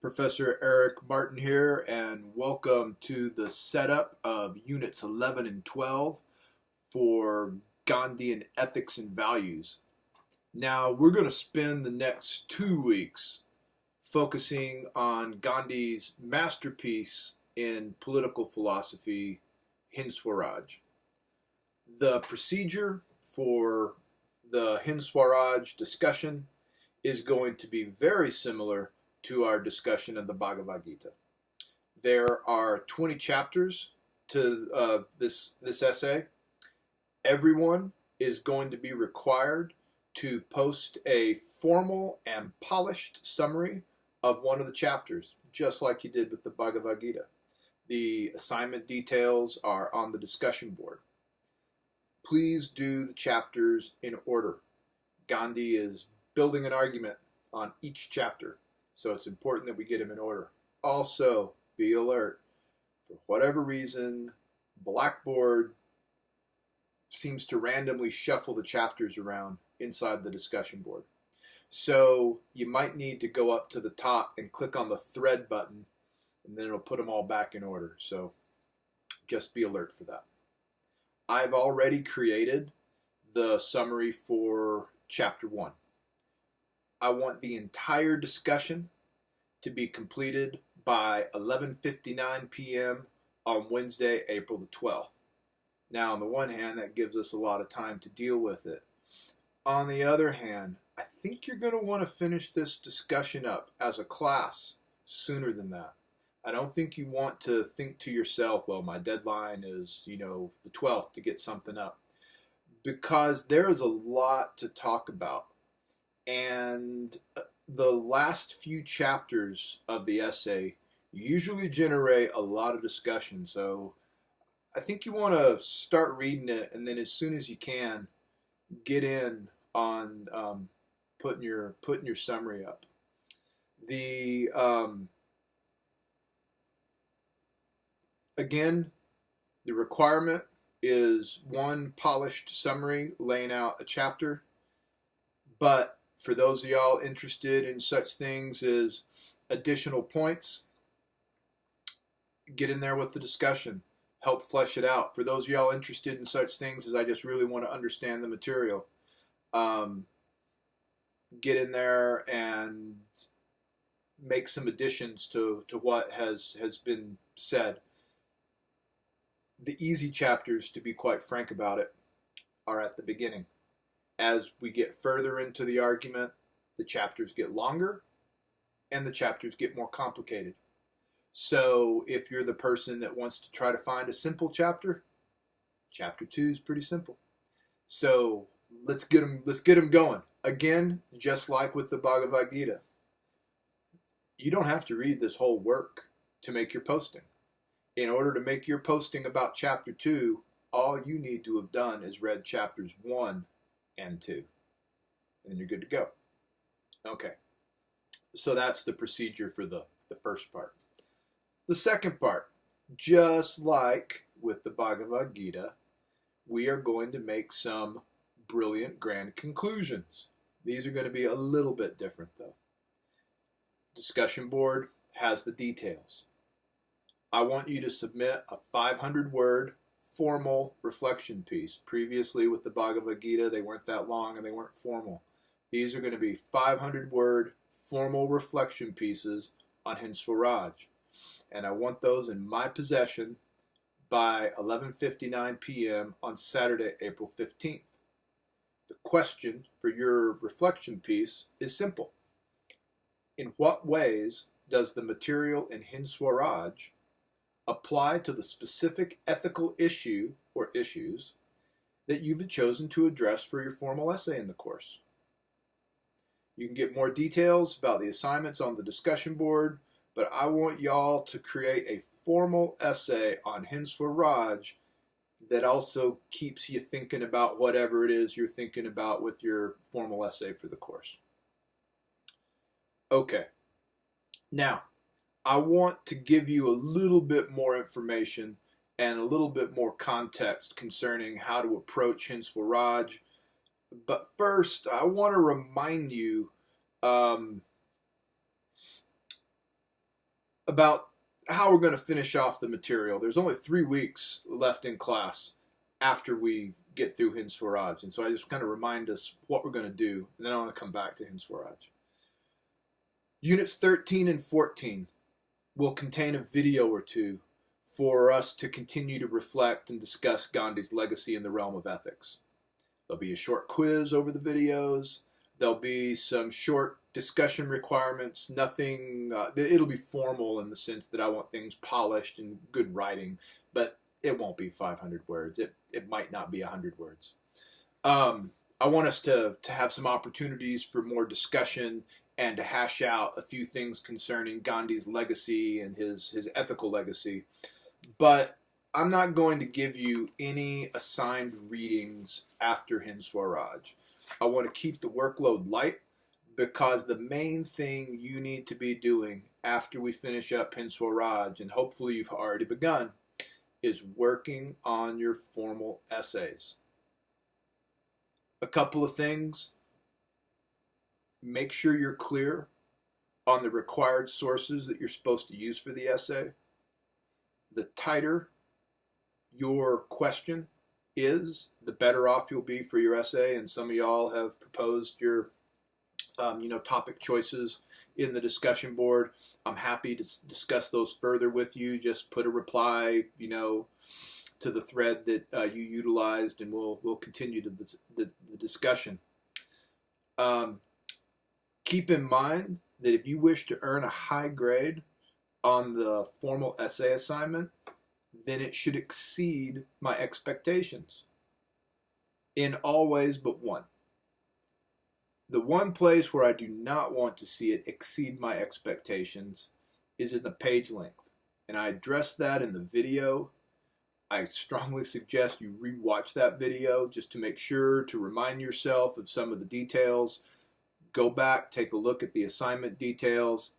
Professor Eric Martin here, and welcome to the setup of Units 11 and 12 for Gandhian Ethics and Values. Now, we're going to spend the next 2 weeks focusing on Gandhi's masterpiece in political philosophy, Hind Swaraj. The procedure for the Hind Swaraj discussion is going to be very similar to our discussion of the Bhagavad Gita. There are 20 chapters to this essay. Everyone is going to be required to post a formal and polished summary of one of the chapters, just like you did with the Bhagavad Gita. The assignment details are on the discussion board. Please do the chapters in order. Gandhi is building an argument on each chapter, so it's important that we get them in order. Also, be alert. For whatever reason, Blackboard seems to randomly shuffle the chapters around inside the discussion board. So you might need to go up to the top and click on the thread button, and then it'll put them all back in order. So just be alert for that. I've already created the summary for Chapter 1. I want the entire discussion to be completed by 11:59 p.m. on Wednesday, April the 12th. Now, on the one hand, that gives us a lot of time to deal with it. On the other hand, I think you're going to want to finish this discussion up as a class sooner than that. I don't think you want to think to yourself, well, my deadline is, the 12th to get something up. Because there is a lot to talk about. And the last few chapters of the essay usually generate a lot of discussion. So I think you want to start reading it, and then as soon as you can, get in on putting your summary up. Again, the requirement is one polished summary laying out a chapter, but for those of y'all interested in such things as additional points, get in there with the discussion. Help flesh it out. For those of y'all interested in such things as I just really want to understand the material, get in there and make some additions to what has been said. The easy chapters, to be quite frank about it, are at the beginning. As we get further into the argument, the chapters get longer and the chapters get more complicated. So if you're the person that wants to try to find a simple chapter, chapter 2 is pretty simple. So let's get them going. Again, just like with the Bhagavad Gita, you don't have to read this whole work to make your posting. In order to make your posting about chapter 2, all you need to have done is read chapters 1 and 2. And you're good to go. Okay. So that's the procedure for the first part. The second part, just like with the Bhagavad Gita, we are going to make some brilliant grand conclusions. These are going to be a little bit different though. Discussion board has the details. I want you to submit a 500-word formal reflection piece. Previously with the Bhagavad Gita, they weren't that long and they weren't formal. These are going to be 500-word formal reflection pieces on Hind Swaraj. And I want those in my possession by 11:59 p.m. on Saturday, April 15th. The question for your reflection piece is simple. In what ways does the material in Hind Swaraj apply to the specific ethical issue or issues that you've chosen to address for your formal essay in the course? You can get more details about the assignments on the discussion board, but I want y'all to create a formal essay on Hind Swaraj that also keeps you thinking about whatever it is you're thinking about with your formal essay for the course. Okay. Now, I want to give you a little bit more information and a little bit more context concerning how to approach Hind Swaraj. But first, I want to remind you about how we're going to finish off the material. There's only 3 weeks left in class after we get through Hind Swaraj. And so I just kind of remind us what we're going to do, and then I want to come back to Hind Swaraj. Units 13 and 14 will contain a video or two for us to continue to reflect and discuss Gandhi's legacy in the realm of ethics. There'll be a short quiz over the videos. There'll be some short discussion requirements. Nothing, it'll be formal in the sense that I want things polished and good writing, but it won't be 500 words. It might not be 100 words. I want us to have some opportunities for more discussion and to hash out a few things concerning Gandhi's legacy and his ethical legacy. But I'm not going to give you any assigned readings after Hind Swaraj. I want to keep the workload light because the main thing you need to be doing after we finish up Hind Swaraj, and hopefully you've already begun, is working on your formal essays. A couple of things. Make sure you're clear on the required sources that you're supposed to use for the essay. The tighter your question is, the better off you'll be for your essay. And some of y'all have proposed your topic choices in the discussion board. I'm happy to discuss those further with you. Just put a reply, to the thread that you utilized, and we'll continue to the discussion. Keep in mind that if you wish to earn a high grade on the formal essay assignment, then it should exceed my expectations in all ways but one. The one place where I do not want to see it exceed my expectations is in the page length. And I addressed that in the video. I strongly suggest you rewatch that video just to make sure to remind yourself of some of the details. Go back, take a look at the assignment details.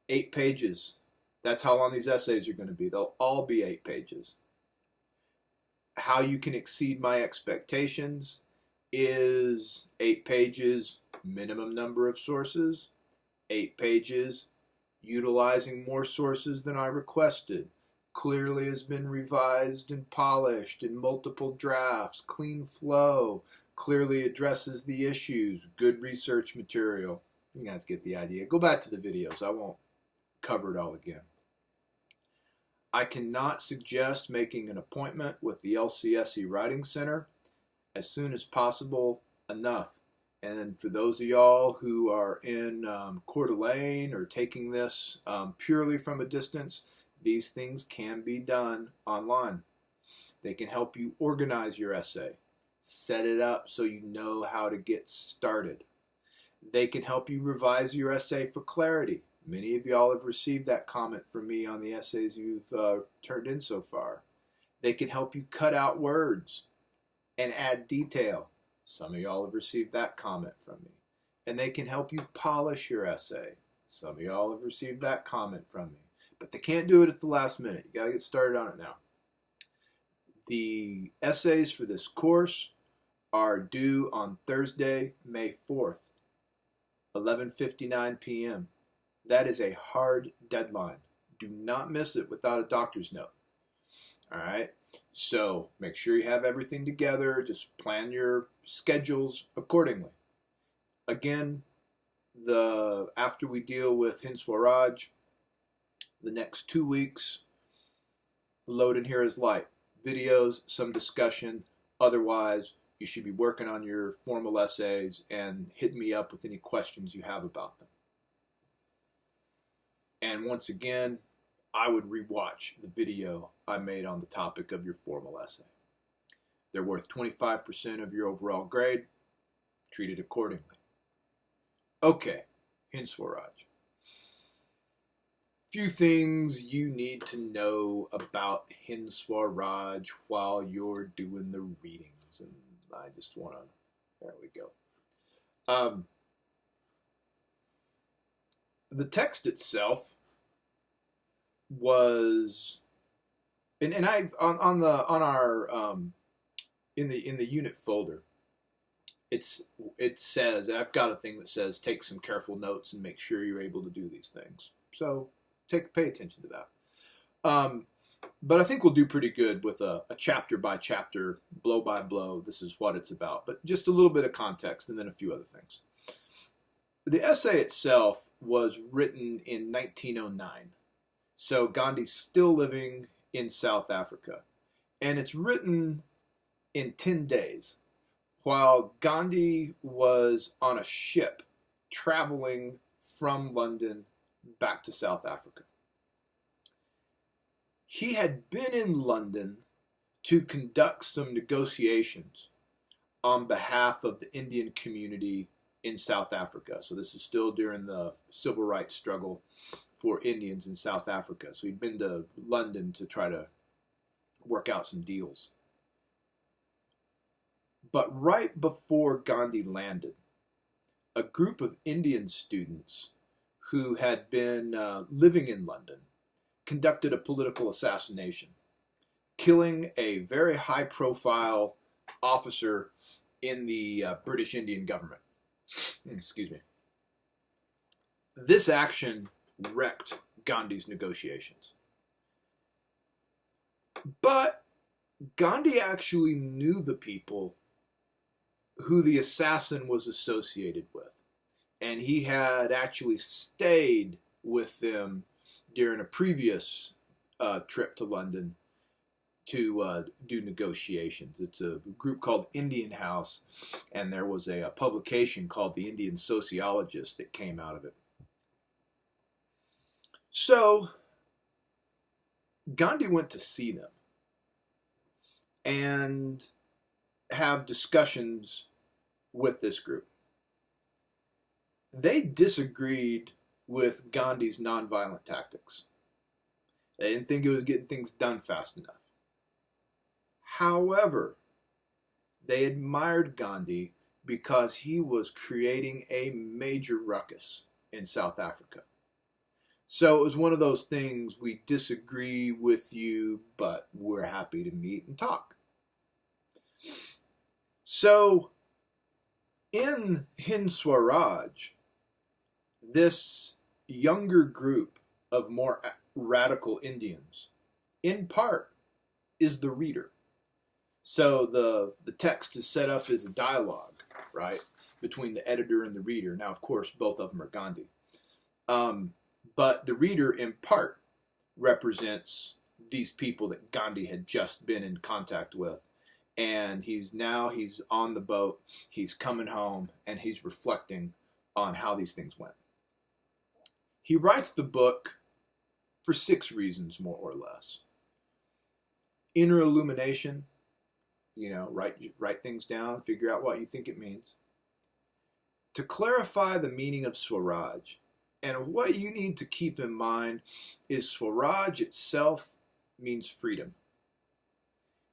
8 pages. That's how long these essays are going to be. They'll all be 8 pages. How you can exceed my expectations is 8 pages, minimum number of sources, 8 pages, utilizing more sources than I requested, clearly has been revised and polished in multiple drafts, clean flow, clearly addresses the issues, good research material. You guys get the idea. Go back to the videos. I won't cover it all again. I cannot suggest making an appointment with the LCSE Writing Center as soon as possible enough. And for those of y'all who are in Coeur d'Alene or taking this purely from a distance, these things can be done online. They can help you organize your essay, set it up so you know how to get started. They can help you revise your essay for clarity. Many of y'all have received that comment from me on the essays you've turned in so far. They can help you cut out words and add detail. Some of y'all have received that comment from me. And they can help you polish your essay. Some of y'all have received that comment from me. But they can't do it at the last minute. You got to get started on it now. The essays for this course are due on Thursday, May 4th, 11:59 p.m. That is a hard deadline. Do not miss it without a doctor's note. All right? So make sure you have everything together. Just plan your schedules accordingly. Again, after we deal with Hind Swaraj, the next 2 weeks, the load in here is light. Videos, some discussion. Otherwise, you should be working on your formal essays and hit me up with any questions you have about them. And once again, I would rewatch the video I made on the topic of your formal essay. They're worth 25% of your overall grade. Treat it accordingly. Okay, Hind Swaraj. Few things you need to know about Hind Swaraj while you're doing the readings. And I just want to, there we go. The text itself was, and I on our in the unit folder, it says, I've got a thing that says take some careful notes and make sure you're able to do these things. So pay attention to that. But I think we'll do pretty good with a chapter by chapter, blow by blow. This is what it's about. But just a little bit of context and then a few other things. The essay itself was written in 1909. So Gandhi's still living in South Africa. And it's written in 10 days while Gandhi was on a ship traveling from London back to South Africa. He had been in London to conduct some negotiations on behalf of the Indian community in South Africa. So this is still during the civil rights struggle for Indians in South Africa. So he'd been to London to try to work out some deals. But right before Gandhi landed, a group of Indian students who had been living in London conducted a political assassination, killing a very high-profile officer in the British Indian government. Excuse me. This action wrecked Gandhi's negotiations. But Gandhi actually knew the people who the assassin was associated with, and he had actually stayed with them during a previous trip to London to do negotiations. It's a group called Indian House, and there was a publication called The Indian Sociologist that came out of it. So Gandhi went to see them and have discussions with this group. They disagreed with Gandhi's nonviolent tactics. They didn't think it was getting things done fast enough. However, they admired Gandhi because he was creating a major ruckus in South Africa. So it was one of those things, we disagree with you, but we're happy to meet and talk. So in Hind Swaraj, this younger group of more radical Indians, in part, is the reader. So the text is set up as a dialogue, right, between the editor and the reader. Now, of course, both of them are Gandhi. But the reader, in part, represents these people that Gandhi had just been in contact with. And he's on the boat, he's coming home, and he's reflecting on how these things went. He writes the book for 6 reasons, more or less. Inner illumination, write things down, figure out what you think it means. To clarify the meaning of Swaraj. And what you need to keep in mind is Swaraj itself means freedom.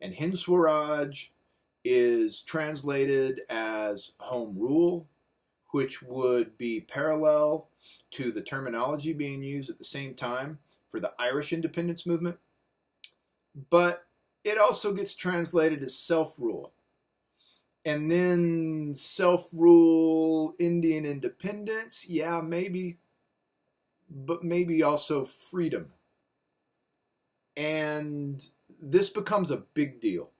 And Hind Swaraj is translated as home rule, which would be parallel to the terminology being used at the same time for the Irish independence movement. But it also gets translated as self-rule. And then self-rule, Indian independence, yeah, maybe. But maybe also freedom. And this becomes a big deal.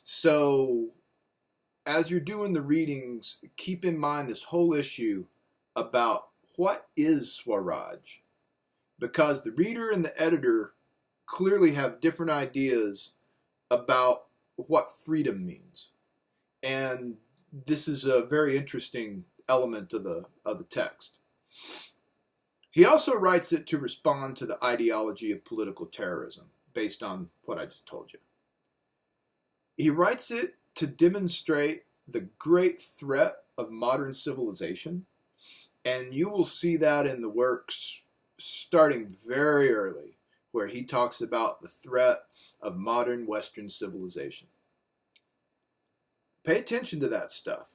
So as you're doing the readings, keep in mind this whole issue about what is Swaraj. Because the reader and the editor clearly have different ideas about what freedom means. And this is a very interesting element of the text. He also writes it to respond to the ideology of political terrorism, based on what I just told you. He writes it to demonstrate the great threat of modern civilization, and you will see that in the works starting very early, where he talks about the threat of modern Western civilization. Pay attention to that stuff.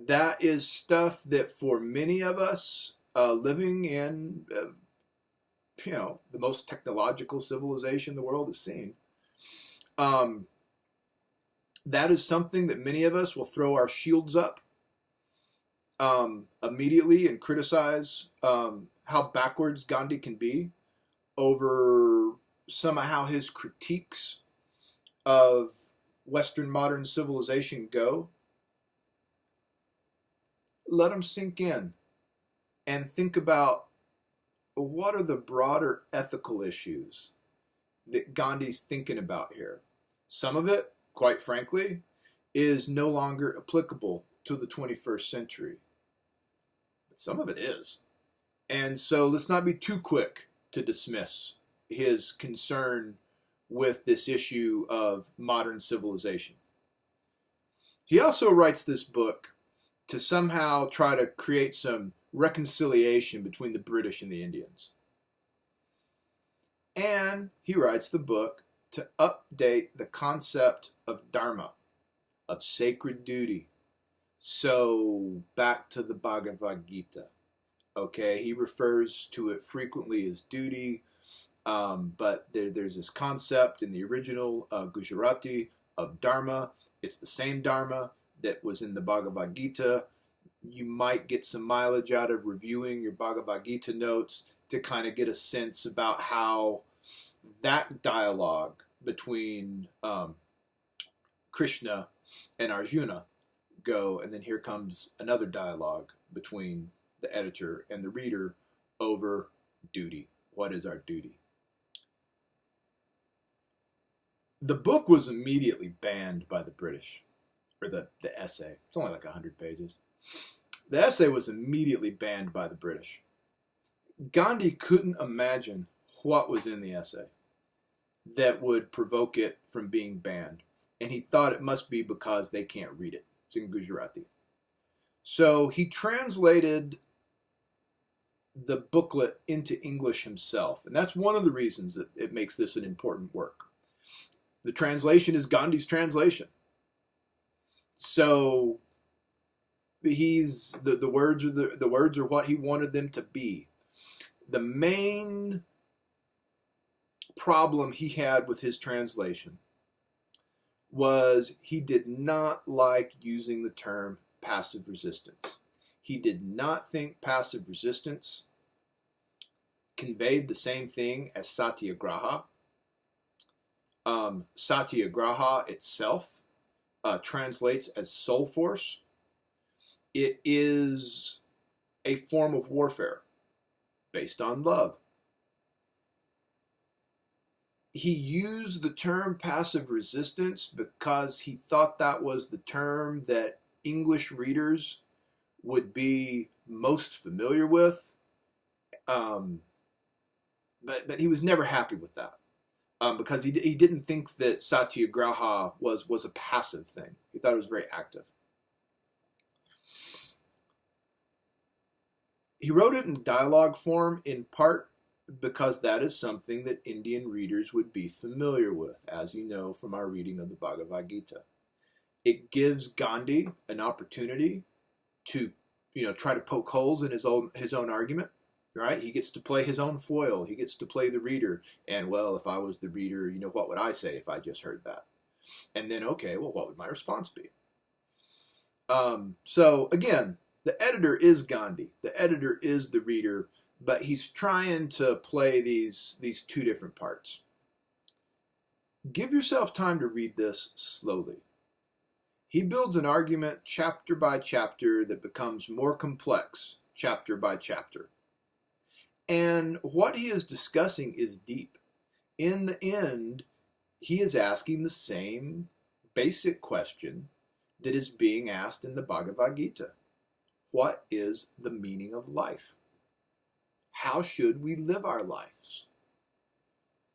That is stuff that for many of us living in the most technological civilization the world has seen, that is something that many of us will throw our shields up immediately and criticize how backwards Gandhi can be over somehow his critiques of Western modern civilization go, let them sink in and think about what are the broader ethical issues that Gandhi's thinking about here. Some of it, quite frankly, is no longer applicable to the 21st century. But some of it is. And so let's not be too quick to dismiss his concern with this issue of modern civilization. He also writes this book to somehow try to create some reconciliation between the British and the Indians. And he writes the book to update the concept of dharma, of sacred duty. So back to the Bhagavad Gita. Okay, he refers to it frequently as duty, but there's this concept in the original Gujarati of dharma. It's the same dharma that was in the Bhagavad Gita. You might get some mileage out of reviewing your Bhagavad Gita notes to kind of get a sense about how that dialogue between Krishna and Arjuna go, and then here comes another dialogue between the editor and the reader over duty. What is our duty? The book was immediately banned by the British, or the essay. It's only like 100 pages. The essay was immediately banned by the British. Gandhi couldn't imagine what was in the essay that would provoke it from being banned. And he thought it must be because they can't read it. It's in Gujarati. So he translated the booklet into English himself. And that's one of the reasons that it makes this an important work. The translation is Gandhi's translation. So the words are what he wanted them to be. The main problem he had with his translation was he did not like using the term passive resistance. He did not think passive resistance conveyed the same thing as satyagraha. Satyagraha itself translates as soul force. It is a form of warfare based on love. He used the term passive resistance because he thought that was the term that English readers would be most familiar with. But he was never happy with that because he didn't think that satyagraha was a passive thing. He thought it was very active. He wrote it in dialogue form in part because that is something that Indian readers would be familiar with, as you know from our reading of the Bhagavad Gita. It gives Gandhi an opportunity to, try to poke holes in his own argument, right? He gets to play his own foil. He gets to play the reader. And, well, if I was the reader, what would I say if I just heard that? And then, okay, well, what would my response be? So, again, the editor is Gandhi. The editor is the reader, but he's trying to play these two different parts. Give yourself time to read this slowly. He builds an argument chapter by chapter that becomes more complex chapter by chapter. And what he is discussing is deep. In the end, he is asking the same basic question that is being asked in the Bhagavad Gita. What is the meaning of life? How should we live our lives?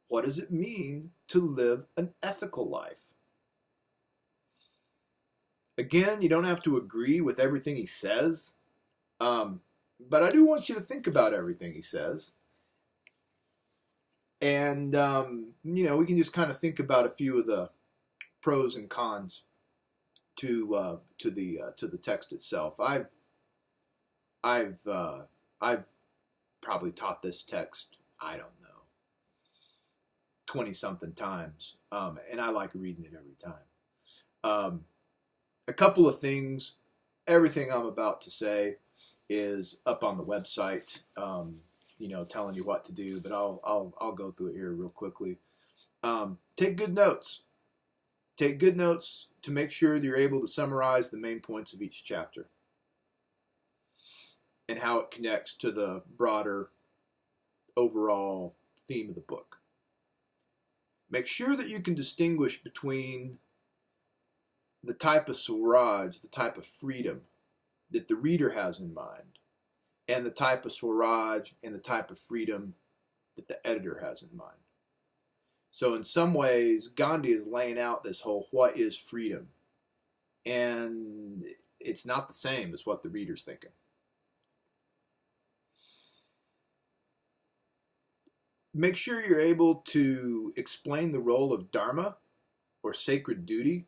What does it mean to live an ethical life? Again, you don't have to agree with everything he says, but I do want you to think about everything he says. And, we can just kind of think about a few of the pros and cons to the text itself. I've probably taught this text, I don't know, 20-something times, and I like reading it every time. A couple of things, everything I'm about to say is up on the website. telling you what to do, but I'll go through it here real quickly. Take good notes. Take good notes to make sure that you're able to summarize the main points of each chapter and how it connects to the broader overall theme of the book. Make sure that you can distinguish between the type of Swaraj, the type of freedom that the reader has in mind, and the type of Swaraj and the type of freedom that the editor has in mind. So in some ways, Gandhi is laying out this whole what is freedom, and it's not the same as what the reader's thinking. Make sure you're able to explain the role of Dharma, or sacred duty,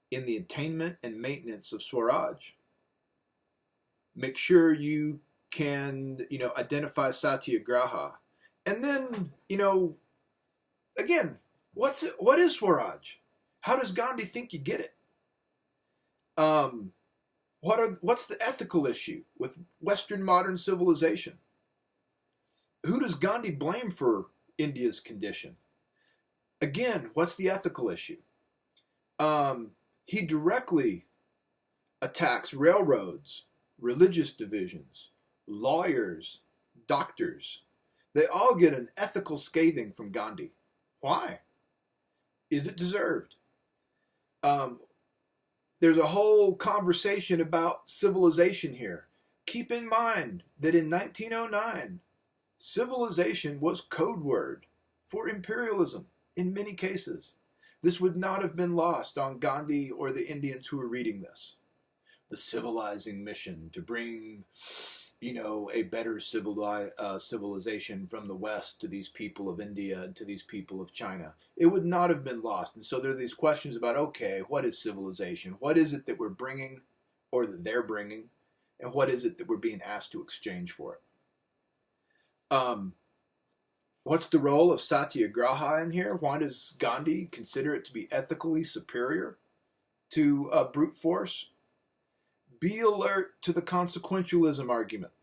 in the attainment and maintenance of Swaraj. Make sure you can, identify Satyagraha. And then, again, what is Swaraj? How does Gandhi think you get it? What's the ethical issue with Western modern civilization? Who does Gandhi blame for India's condition? Again, what's the ethical issue? He directly attacks railroads, religious divisions, lawyers, doctors. They all get an ethical scathing from Gandhi. Why? Is it deserved? There's a whole conversation about civilization here. Keep in mind that in 1909, civilization was code word for imperialism in many cases. This would not have been lost on Gandhi or the Indians who were reading this. The civilizing mission to bring, a better civilization from the West to these people of India and to these people of China. It would not have been lost. And so there are these questions about, okay, what is civilization? What is it that we're bringing or that they're bringing? And what is it that we're being asked to exchange for it? What's the role of Satyagraha in here? Why does Gandhi consider it to be ethically superior to brute force? Be alert to the consequentialism argument.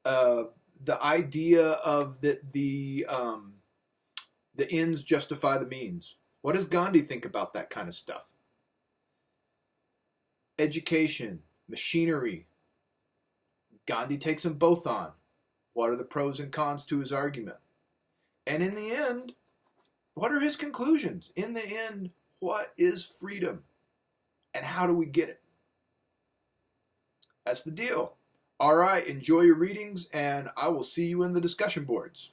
The idea of that the ends justify the means. What does Gandhi think about that kind of stuff? Education, machinery. Gandhi takes them both on. What are the pros and cons to his argument? And in the end, what are his conclusions? In the end, what is freedom? And how do we get it? That's the deal. All right, enjoy your readings, and I will see you in the discussion boards.